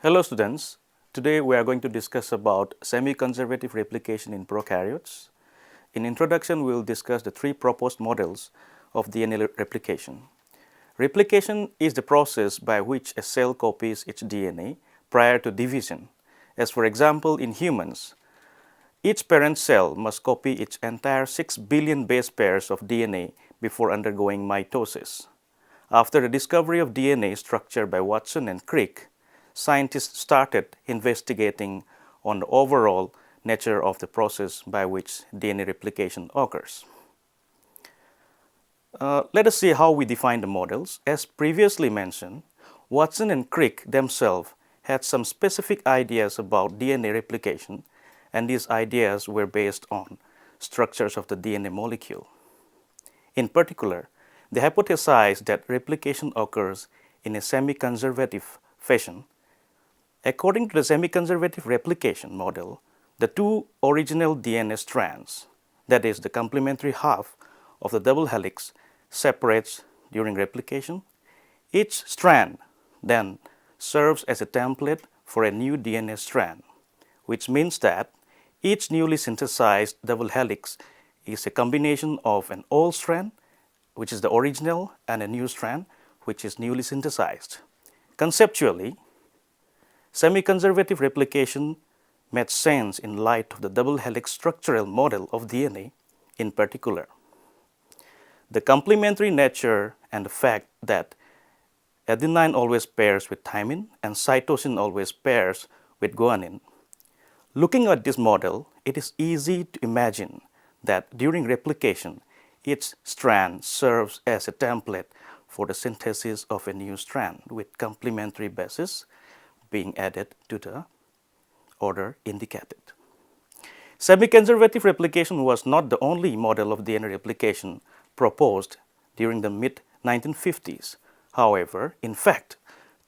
Hello students, today we are going to discuss about semi-conservative replication in prokaryotes. In introduction, we will discuss the three proposed models of DNA replication. Replication is the process by which a cell copies its DNA prior to division. As for example, in humans, each parent cell must copy its entire 6 billion base pairs of DNA before undergoing mitosis. After the discovery of DNA structure by Watson and Crick, scientists started investigating on the overall nature of the process by which DNA replication occurs. Let us see how we define the models. As previously mentioned, Watson and Crick themselves had some specific ideas about DNA replication, and these ideas were based on structures of the DNA molecule. In particular, they hypothesized that replication occurs in a semi-conservative fashion. According to the semi-conservative replication model, the two original DNA strands, that is, the complementary half of the double helix, separates during replication. Each strand then serves as a template for a new DNA strand, which means that each newly synthesized double helix is a combination of an old strand, which is the original, and a new strand, which is newly synthesized. Conceptually, semi-conservative replication made sense in light of the double helix structural model of DNA in particular. The complementary nature and the fact that adenine always pairs with thymine and cytosine always pairs with guanine. Looking at this model, it is easy to imagine that during replication, each strand serves as a template for the synthesis of a new strand with complementary bases being added to the order indicated. Semi-conservative replication was not the only model of DNA replication proposed during the mid-1950s. However, in fact,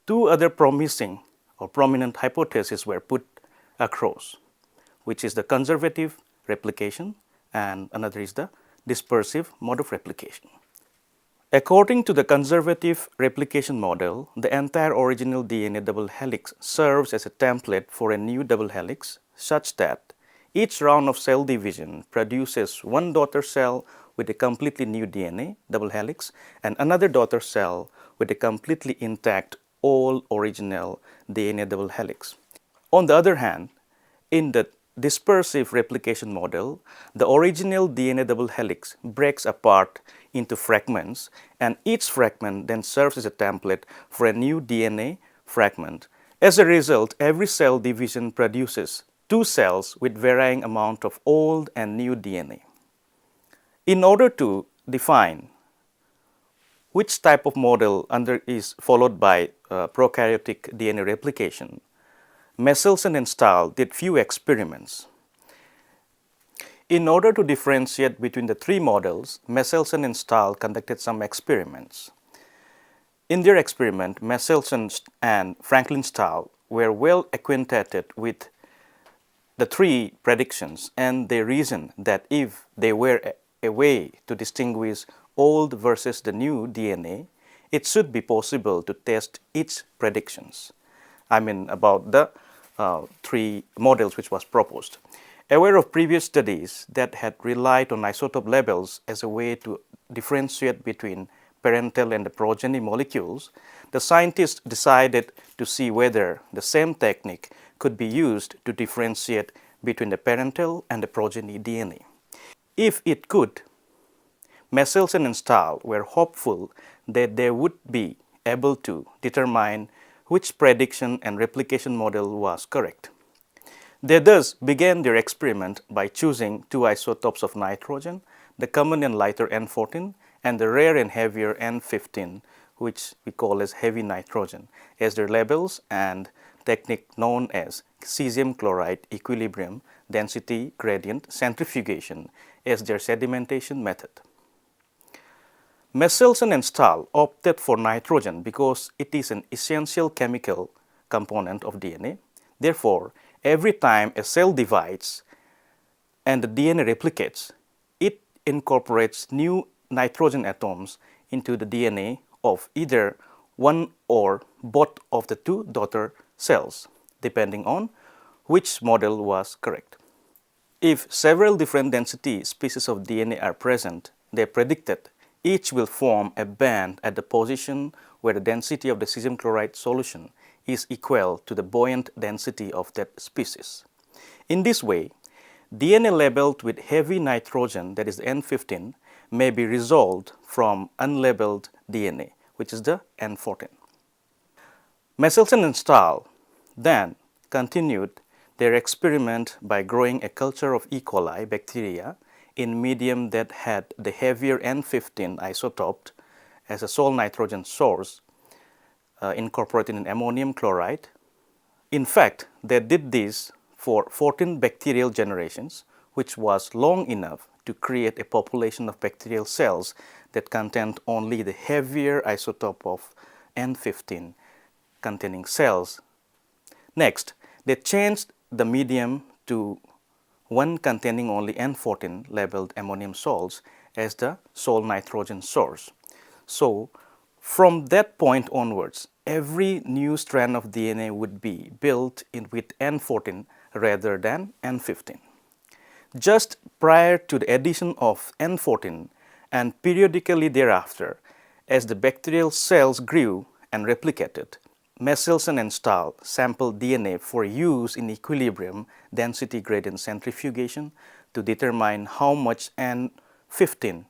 two other promising or prominent hypotheses were put across, which is the conservative replication and another is the dispersive mode of replication. According to the conservative replication model, the entire original DNA double helix serves as a template for a new double helix such that each round of cell division produces one daughter cell with a completely new DNA double helix and another daughter cell with a completely intact old original DNA double helix. On the other hand, in the dispersive replication model, the original DNA double helix breaks apart into fragments, and each fragment then serves as a template for a new DNA fragment. As a result, every cell division produces two cells with varying amount of old and new DNA. In order to define which type of model is followed by prokaryotic DNA replication, Messelson and Stahl did few experiments. In order to differentiate between the three models, Messelson and Stahl conducted some experiments. In their experiment, Messelson and Franklin Stahl were well acquainted with the three predictions, and they reasoned that if there were a way to distinguish old versus the new DNA, it should be possible to test its predictions. I mean about the three models which was proposed. Aware of previous studies that had relied on isotope levels as a way to differentiate between parental and the progeny molecules, the scientists decided to see whether the same technique could be used to differentiate between the parental and the progeny DNA. If it could, Messelson and Stahl were hopeful that they would be able to determine which prediction and replication model was correct. They thus began their experiment by choosing two isotopes of nitrogen, the common and lighter N14 and the rare and heavier N15, which we call as heavy nitrogen, as their labels, and technique known as cesium chloride equilibrium density gradient centrifugation as their sedimentation method. Messelson and Stahl opted for nitrogen because it is an essential chemical component of DNA. Therefore, every time a cell divides and the DNA replicates, it incorporates new nitrogen atoms into the DNA of either one or both of the two daughter cells, depending on which model was correct. If several different density species of DNA are present, they predicted each will form a band at the position where the density of the cesium chloride solution is equal to the buoyant density of that species. In this way, DNA labeled with heavy nitrogen, that is the N15, may be resolved from unlabeled DNA, which is the N14. Messelson and Stahl then continued their experiment by growing a culture of E. coli bacteria in medium that had the heavier N15 isotope as a sole nitrogen source incorporated in ammonium chloride. In fact, they did this for 14 bacterial generations, which was long enough to create a population of bacterial cells that contained only the heavier isotope of N15 containing cells. Next, they changed the medium to one containing only N14 labeled ammonium salts as the sole nitrogen source. So, from that point onwards, every new strand of DNA would be built in with N14 rather than N15. Just prior to the addition of N14 and periodically thereafter, as the bacterial cells grew and replicated, Messelson and Stahl sampled DNA for use in equilibrium density gradient centrifugation to determine how much N15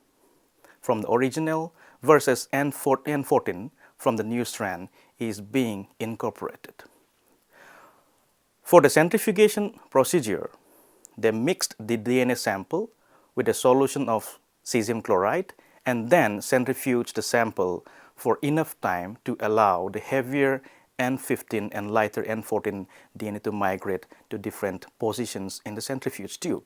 from the original versus N14 from the new strand is being incorporated. For the centrifugation procedure, they mixed the DNA sample with a solution of cesium chloride and then centrifuged the sample for enough time to allow the heavier N15 and lighter N14 DNA to migrate to different positions in the centrifuge tube.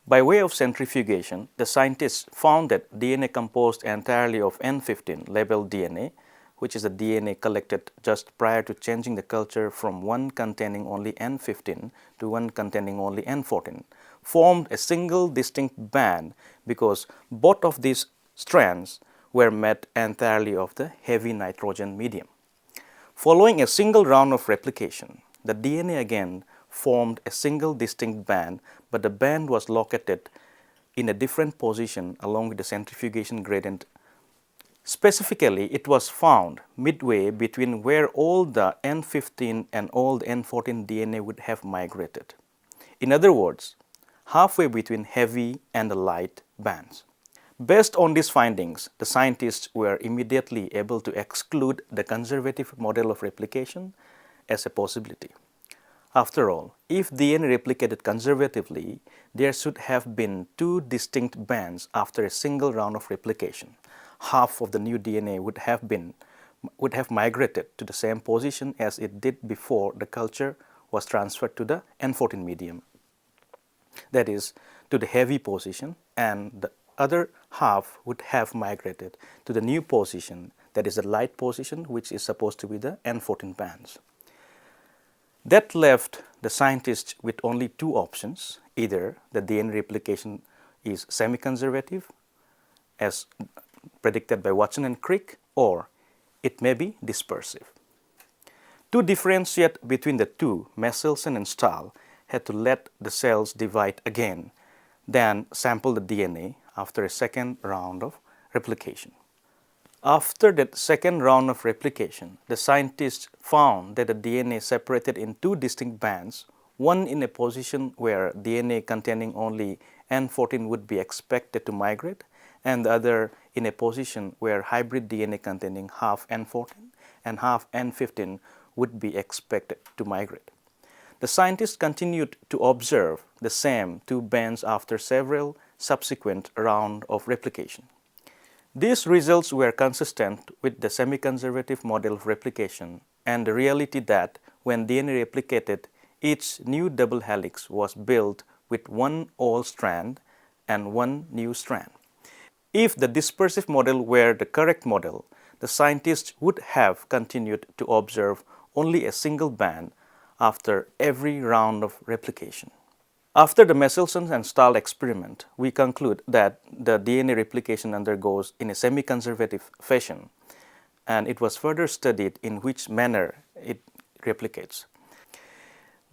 By way of centrifugation, the scientists found that DNA composed entirely of N15 labeled DNA, which is the DNA collected just prior to changing the culture from one containing only N15 to one containing only N14, formed a single distinct band because both of these strands were made entirely of the heavy nitrogen medium. Following a single round of replication, the DNA again formed a single distinct band, but the band was located in a different position along with the centrifugation gradient. Specifically, it was found midway between where all the N15 and all the N14 DNA would have migrated. In other words, halfway between heavy and the light bands. Based on these findings, the scientists were immediately able to exclude the conservative model of replication as a possibility. After all, if DNA replicated conservatively, there should have been two distinct bands after a single round of replication. Half of the new DNA would have migrated to the same position as it did before the culture was transferred to the N14 medium, that is, to the heavy position, and the other half would have migrated to the new position, that is the light position, which is supposed to be the N14 bands. That left the scientists with only two options: either the DNA replication is semi-conservative as predicted by Watson and Crick, or it may be dispersive. To differentiate between the two, Messelson and Stahl had to let the cells divide again, then sample the DNA after a second round of replication. After that second round of replication, the scientists found that the DNA separated in two distinct bands, one in a position where DNA containing only N14 would be expected to migrate, and the other in a position where hybrid DNA containing half N14 and half N15 would be expected to migrate. The scientists continued to observe the same two bands after several subsequent rounds of replication. These results were consistent with the semi-conservative model of replication and the reality that when DNA replicated, each new double helix was built with one old strand and one new strand. If the dispersive model were the correct model, the scientists would have continued to observe only a single band after every round of replication. After the Messelson and Stahl experiment, we conclude that the DNA replication undergoes in a semi-conservative fashion, and it was further studied in which manner it replicates.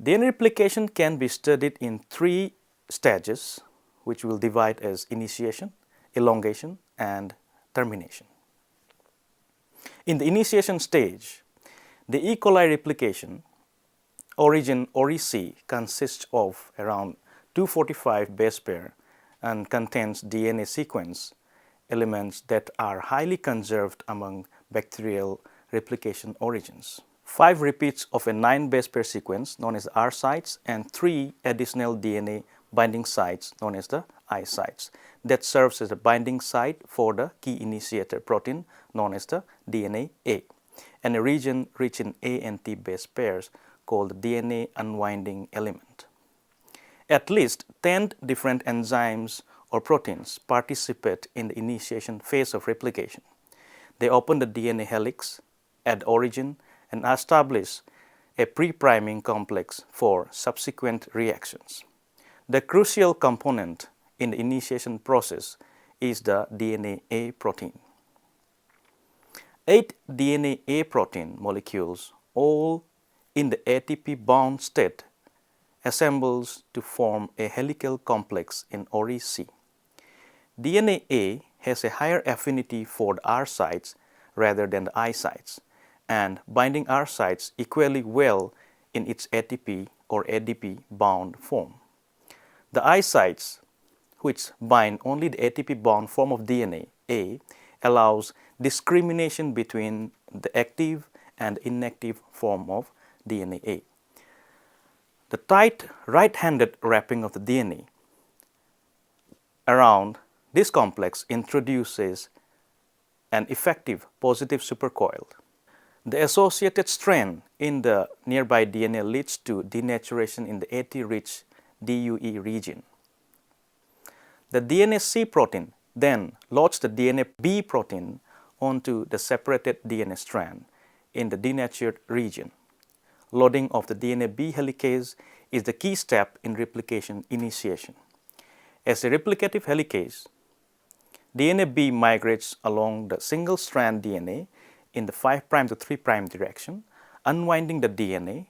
DNA replication can be studied in 3 stages, which we'll divide as initiation, elongation, and termination. In the initiation stage, the E. coli replication origin ORIC consists of around 245 base pair and contains DNA sequence elements that are highly conserved among bacterial replication origins. 5 repeats of a 9 base pair sequence known as the R sites and 3 additional DNA binding sites known as the I sites that serves as a binding site for the key initiator protein known as the DNA A, and a region rich in A and T base pairs called the DNA unwinding element. At least 10 different enzymes or proteins participate in the initiation phase of replication. They open the DNA helix at origin and establish a pre-priming complex for subsequent reactions. The crucial component in the initiation process is the DNA A protein. 8 DNA A protein molecules, all in the ATP bound state, assembles to form a helical complex in ORIC. DNA A has a higher affinity for the R sites rather than the I sites, and binding R sites equally well in its ATP or ADP bound form. The I sites, which bind only the ATP bound form of DNA A, allows discrimination between the active and inactive form of DNA A. The tight right-handed wrapping of the DNA around this complex introduces an effective positive supercoil. The associated strain in the nearby DNA leads to denaturation in the AT-rich DUE region. The DNA C protein then loads the DNA B protein onto the separated DNA strand in the denatured region. Loading of the DNA B helicase is the key step in replication initiation. As a replicative helicase, DNA B migrates along the single strand DNA in the 5' to 3' direction, unwinding the DNA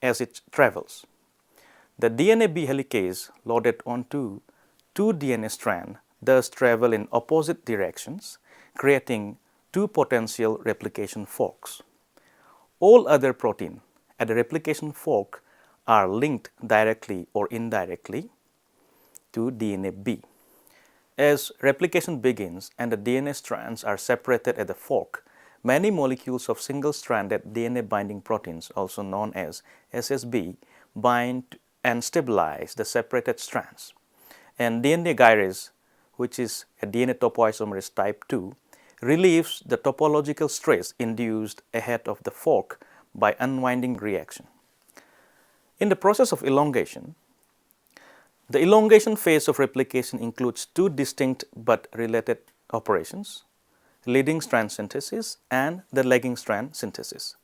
as it travels. The DNA B helicase loaded onto 2 DNA strands thus travel in opposite directions, creating 2 potential replication forks. All other proteins at the replication fork are linked directly or indirectly to DNA B. As replication begins and the DNA strands are separated at the fork, many molecules of single-stranded DNA binding proteins, also known as SSB, bind and stabilize the separated strands. And DNA gyrase, which is a DNA topoisomerase type 2, relieves the topological stress induced ahead of the fork by unwinding reaction. In the process of elongation, the elongation phase of replication includes 2 distinct but related operations: leading strand synthesis and the lagging strand synthesis.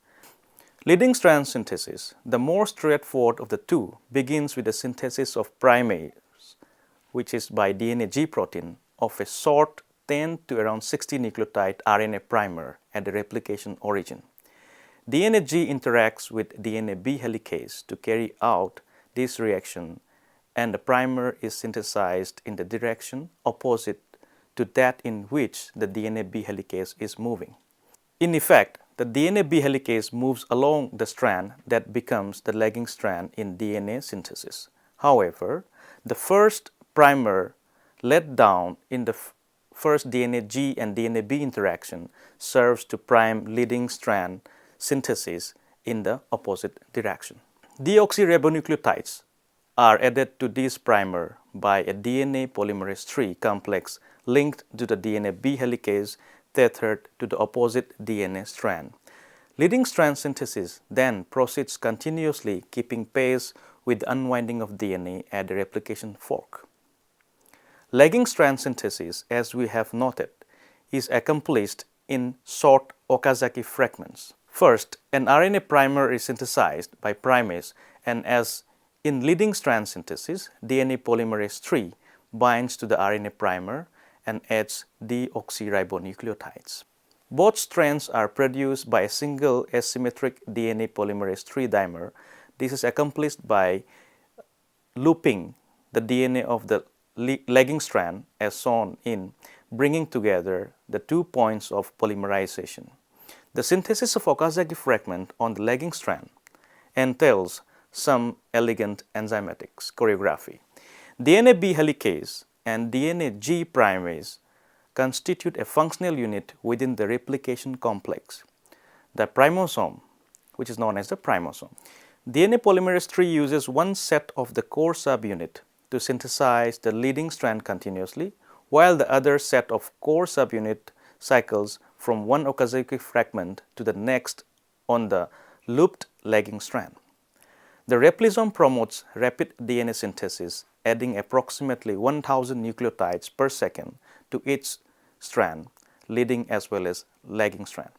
Leading strand synthesis, the more straightforward of the two, begins with the synthesis of primase, which is by DNA G protein of a short 10 to around 60 nucleotide RNA primer at the replication origin. DNA G interacts with DNA B helicase to carry out this reaction, and the primer is synthesized in the direction opposite to that in which the DNA B helicase is moving. In effect, the DNA B helicase moves along the strand that becomes the lagging strand in DNA synthesis. However, the first primer let down in the first DNA G and DNA B interaction serves to prime leading strand synthesis in the opposite direction. Deoxyribonucleotides are added to this primer by a DNA polymerase III complex linked to the DNA B helicase tethered to the opposite DNA strand. Leading strand synthesis then proceeds continuously, keeping pace with the unwinding of DNA at the replication fork. Lagging strand synthesis, as we have noted, is accomplished in short Okazaki fragments. First, an RNA primer is synthesized by primase, and as in leading strand synthesis, DNA polymerase III binds to the RNA primer and adds deoxyribonucleotides. Both strands are produced by a single asymmetric DNA polymerase III dimer. This is accomplished by looping the DNA of the lagging strand as shown in bringing together the 2 points of polymerization. The synthesis of Okazaki fragment on the lagging strand entails some elegant enzymatic choreography. DNA B helicase and DNA G primase constitute a functional unit within the replication complex, the primosome, which is known as the primosome. DNA polymerase III uses one set of the core subunit to synthesize the leading strand continuously, while the other set of core subunit cycles from one Okazaki fragment to the next on the looped lagging strand. The replisome promotes rapid DNA synthesis, adding approximately 1000 nucleotides per second to each strand, leading as well as lagging strand.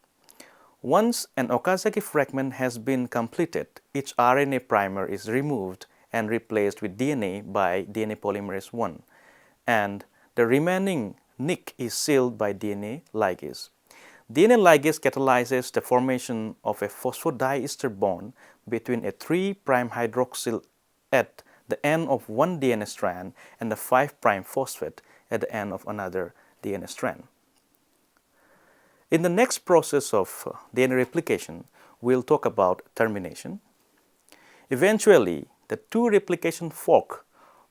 Once an Okazaki fragment has been completed, each RNA primer is removed and replaced with DNA by DNA polymerase I, and the remaining nick is sealed by DNA ligase. DNA ligase catalyzes the formation of a phosphodiester bond between a 3' hydroxyl at the end of one DNA strand and the 5' phosphate at the end of another DNA strand. In the next process of DNA replication, we will talk about termination. Eventually, the 2 replication fork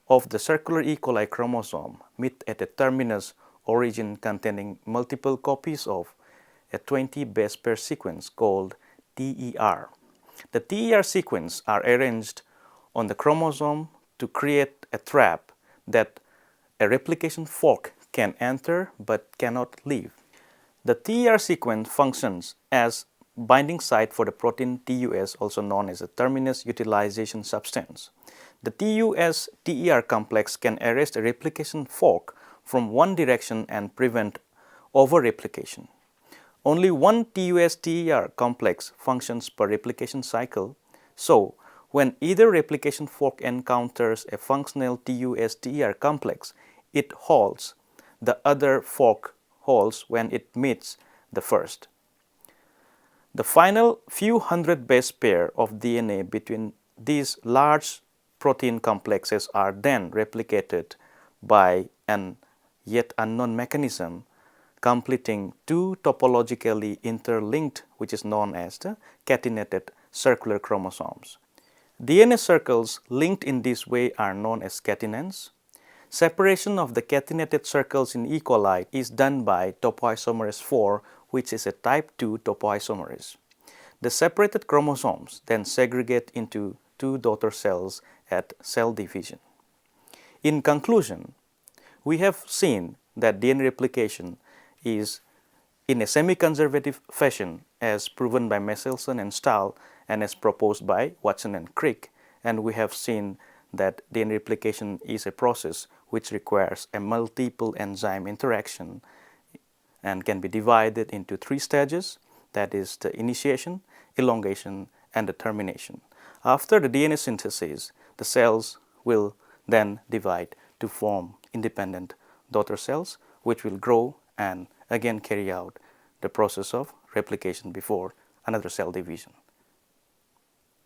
of the circular E. coli chromosome meet at a terminus origin containing multiple copies of a 20 base pair sequence called TER. The TER sequence are arranged on the chromosome to create a trap that a replication fork can enter but cannot leave. The TER sequence functions as binding site for the protein TUS, also known as the terminus utilization substance. The TUS-TER complex can arrest a replication fork from one direction and prevent over-replication. Only one TUS-TER complex functions per replication cycle, so when either replication fork encounters a functional TUS-TER complex, it halts. The other fork halts when it meets the first. The final few hundred base pair of DNA between these large protein complexes are then replicated by an yet unknown mechanism, completing 2 topologically interlinked, which is known as the catenated circular chromosomes. DNA circles linked in this way are known as catenans. Separation of the catenated circles in E. coli is done by topoisomerase IV, which is a type II topoisomerase. The separated chromosomes then segregate into 2 daughter cells at cell division. In conclusion, we have seen that DNA replication is in a semi-conservative fashion as proven by Michelson and Stahl and as proposed by Watson and Crick, and we have seen that DNA replication is a process which requires a multiple enzyme interaction and can be divided into 3 stages, that is the initiation, elongation and the termination. After the DNA synthesis, the cells will then divide to form independent daughter cells which will grow and again carry out the process of replication before another cell division.